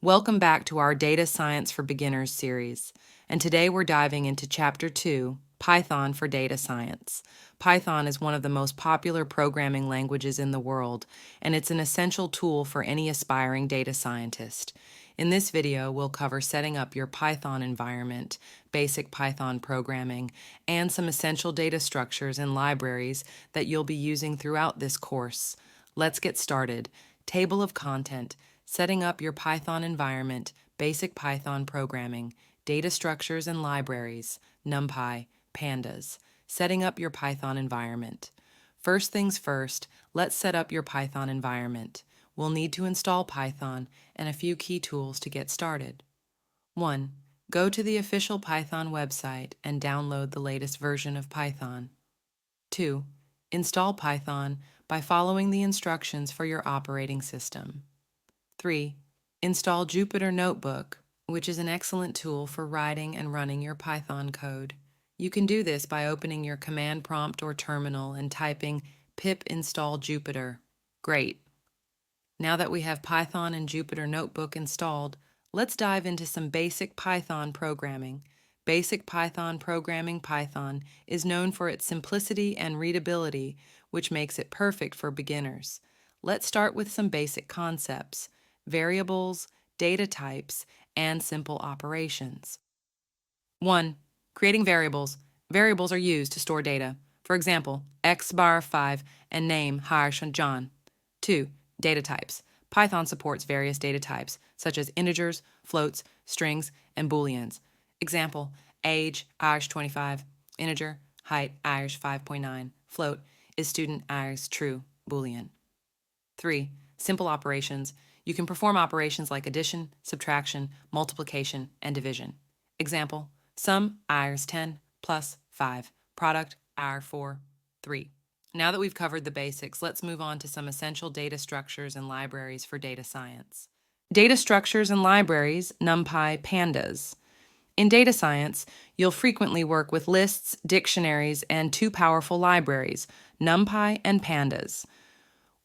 Welcome back to our Data Science for Beginners series, and today we're diving into Chapter 2, Python for Data Science. Python is one of the most popular programming languages in the world, and it's an essential tool for any aspiring data scientist. In this video, we'll cover setting up your Python environment, basic Python programming, and some essential data structures and libraries that you'll be using throughout this course. Let's get started. Table of content. Setting up your Python environment, basic Python programming, data structures and libraries, NumPy, Pandas. Setting up your Python environment. First things first, let's set up your Python environment. We'll need to install Python and a few key tools to get started. 1. Go to the official Python website and download the latest version of Python. 2. Install Python by following the instructions for your operating system. 3. Install Jupyter Notebook, which is an excellent tool for writing and running your Python code. You can do this by opening your command prompt or terminal and typing pip install Jupyter. Great. Now that we have Python and Jupyter Notebook installed, let's dive into some basic Python programming. Basic Python programming Python is known for its simplicity and readability, which makes it perfect for beginners. Let's start with some basic concepts: variables, data types, and simple operations. 1. Creating variables. Variables are used to store data. For example, x bar 5 and name Harsh and John. 2. Data types. Python supports various data types, such as integers, floats, strings, and booleans. Example, age, Irish 25, integer, height, Irish 5.9, float, is student Irish true, boolean. 3. Simple operations. You can perform operations like addition, subtraction, multiplication, and division. Example, sum Irish 10 plus 5, product Irish 4, 3. Now that we've covered the basics, let's move on to some essential data structures and libraries for data science. Data structures and libraries, NumPy, Pandas. In data science, you'll frequently work with lists, dictionaries, and two powerful libraries, NumPy and Pandas.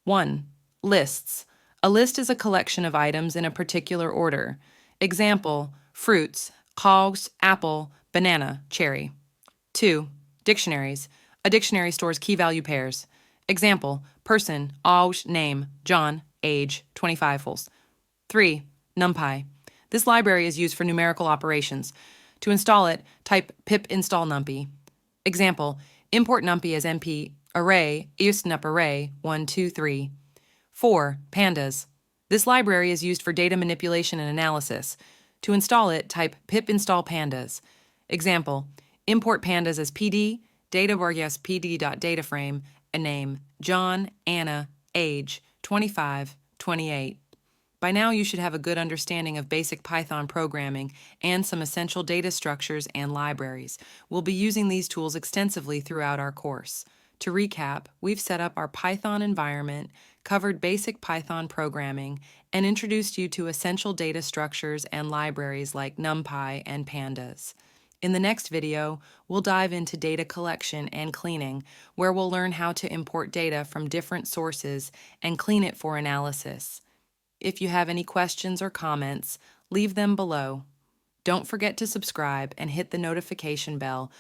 1. Lists. A list is a collection of items in a particular order. Example, fruits, hogs, apple, banana, cherry. 2. Dictionaries. A dictionary stores key value pairs. Example, person, age, name, John, age, 25 fuls. 3. NumPy. This library is used for numerical operations. To install it, type pip install numpy. Example, import numpy as np array, usenup array, 1, 2, 3. 4. Pandas. This library is used for data manipulation and analysis. To install it, type pip install pandas. Example, import pandas as pd, data vargas pd.dataframe, a name, John, Anna, age, 25, 28. By now you should have a good understanding of basic Python programming and some essential data structures and libraries. We'll be using these tools extensively throughout our course. To recap, we've set up our Python environment, covered basic Python programming, and introduced you to essential data structures and libraries like NumPy and Pandas. In the next video, we'll dive into data collection and cleaning, where we'll learn how to import data from different sources and clean it for analysis. If you have any questions or comments, leave them below. Don't forget to subscribe and hit the notification bell